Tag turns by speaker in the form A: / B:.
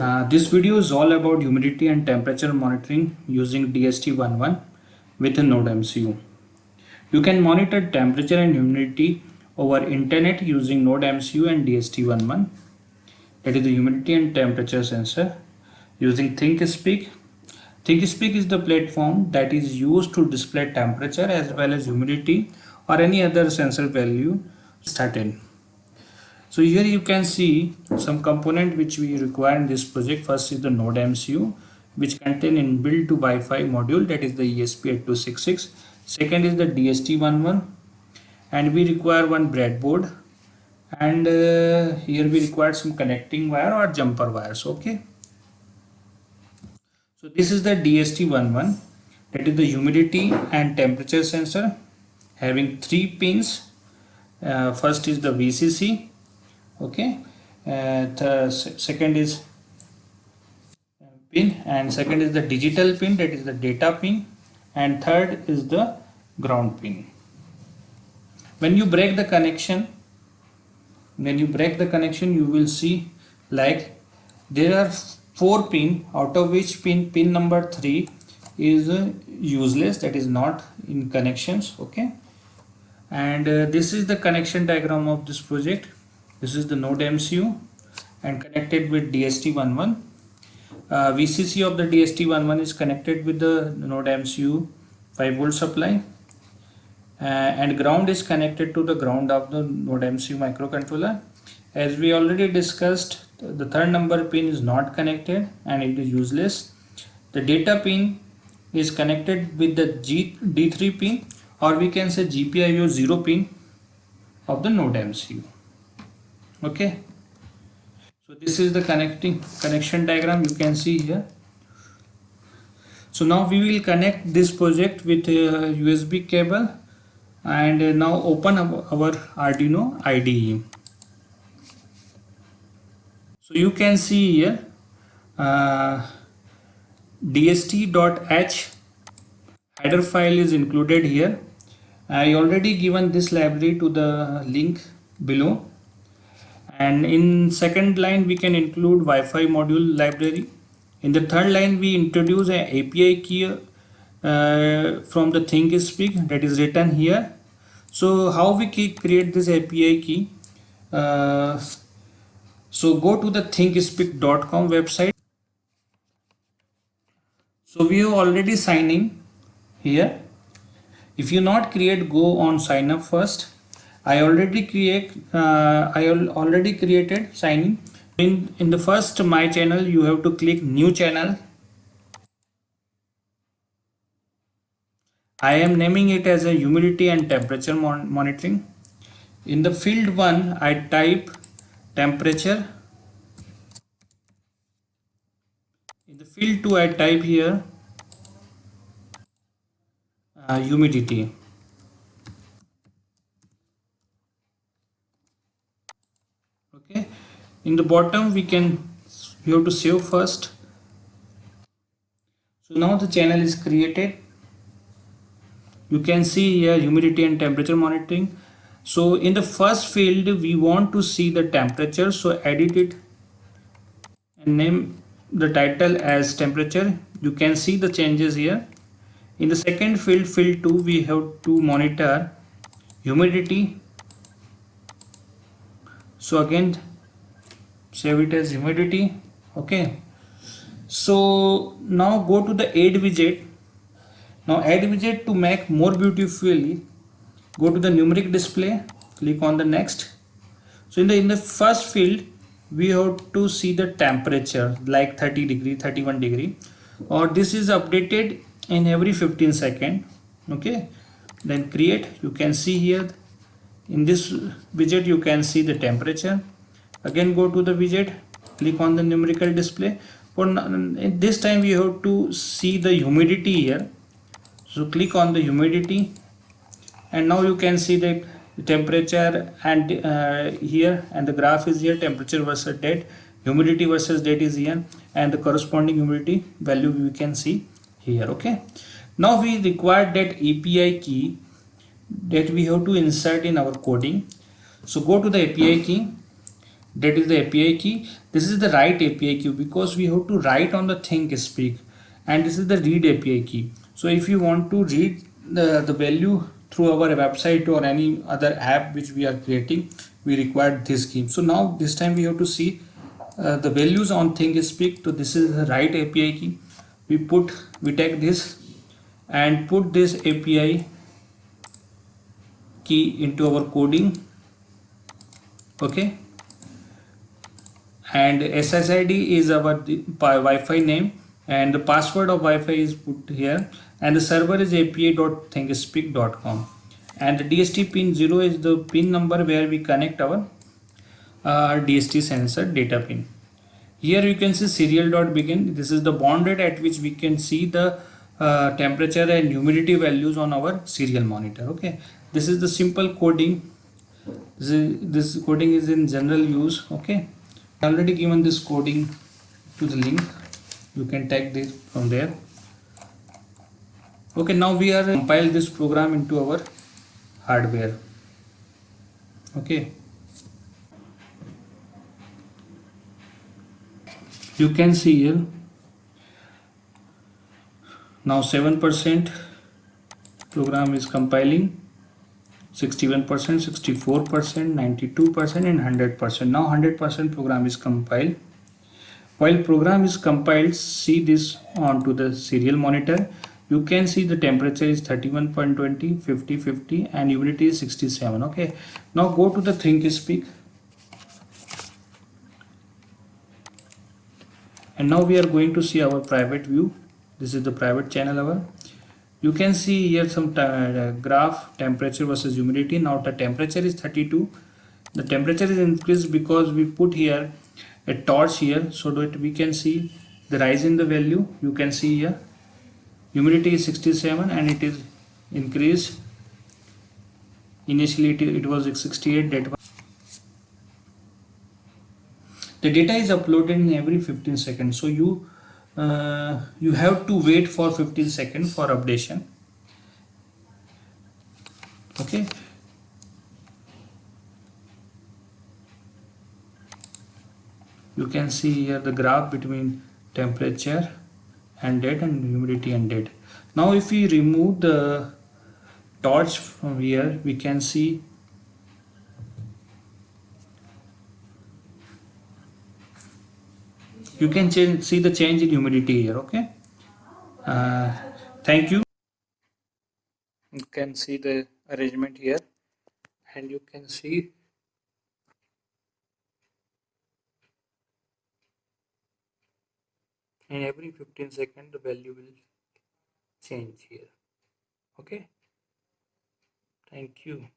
A: This video is all about humidity and temperature monitoring using DST11 with a Node MCU. You can monitor temperature and humidity over internet using Node MCU and DST11. That is the humidity and temperature sensor using ThinkSpeak. ThinkSpeak is the platform that is used to display temperature as well as humidity or any other sensor value started. So here you can see some component which we require in this project. First is the Node MCU, which contain inbuilt to Wi-Fi module, that is the ESP8266. Second is the DST11, and we require one breadboard, and here we require some connecting wire or jumper wires. Okay, so this is the DST11, that is the humidity and temperature sensor having 3 pins. First is the VCC. Okay, second is pin, and second is the digital pin, that is the data pin, and third is the ground pin. When you break the connection, you will see like there are 4 pin, out of which pin number 3 is useless, that is not in connections. Okay, and this is the connection diagram of this project. This is the Node MCU and connected with DST11. VCC of the DST11 is connected with the Node MCU 5V supply, and ground is connected to the ground of the Node MCU microcontroller. As we already discussed, the third number pin is not connected and it is useless. The data pin is connected with the D3 pin, or we can say GPIO 0 pin of the Node MCU. Okay, so this is the connection diagram you can see here. So now we will connect this project with a USB cable, and now open our Arduino IDE. So you can see here dst.h header file is included here. I already given this library to the link below. And in second line we can include Wi-Fi module library. In the third line we introduce an API key from the ThinkSpeak, that is written here. So how we create this API key? So go to the thinkspeak.com website. So we have already signed in here. If you not create, go on sign up first. I already created sign in the first my channel. You have to click new channel. I am naming it as a humidity and temperature monitoring. In the field 1 I type temperature. In the field 2 I type here humidity. Okay, in the bottom we have to save first. So now the channel is created. You can see here humidity and temperature monitoring. So in the first field we want to see the temperature, so edit it and name the title as temperature. You can see the changes here. In the second field 2, we have to monitor humidity. So again save it as humidity. Okay, so now go to the add widget. Now add widget, to make more beautifully, go to the numeric display, click on the next. So in the first field we have to see the temperature like 30 degree, 31 degree, or this is updated in every 15 seconds. Okay, then create. You can see here in this widget you can see the temperature. Again go to the widget, click on the numerical display. For this time we have to see the humidity here, so click on the humidity, and now you can see the temperature and here, and the graph is here, temperature versus date, humidity versus date is here, and the corresponding humidity value we can see here. Okay, now we require that API key that we have to insert in our coding. So go to the API key, that is the API key. This is the write API key because we have to write on the ThinkSpeak, and this is the read API key. So if you want to read the value through our website or any other app which we are creating, we require this key. So now this time we have to see the values on ThinkSpeak. So this is the write API key. We take this and put this API key into our coding. Okay, and SSID is our Wi-Fi name, and the password of Wi-Fi is put here, and the server is api.thinkspeak.com, and the DST pin 0 is the pin number where we connect our DST sensor data pin. Here you can see serial.begin. This is the bond rate at which we can see the temperature and humidity values on our serial monitor. Okay, this is the simple coding. This coding is in general use. Okay, already given this coding to the link. You can take this from there. Okay, now we are compile this program into our hardware. Okay, you can see here now 7% program is compiling, 61%, 64%, 92% and 100%. Now 100% program is compiled. While program is compiled, see this onto the serial monitor. You can see the temperature is 31.20, 50, 50 and humidity is 67. Okay. Now go to the ThinkSpeak. And now we are going to see our private view. This is the private channel our. You can see here some graph temperature versus humidity. Now the temperature is 32. The temperature is increased because we put here a torch here so that we can see the rise in the value. You can see here humidity is 67 and it is increased. Initially it was 68. The data is uploaded in every 15 seconds, so you have to wait for 15 seconds for updation. Okay, you can see here the graph between temperature and date and humidity and date. Now if we remove the torch from here, we can see you can see the change in humidity here. Okay, thank you. You can see the arrangement here, and you can see in every 15 seconds the value will change here. Okay, thank you.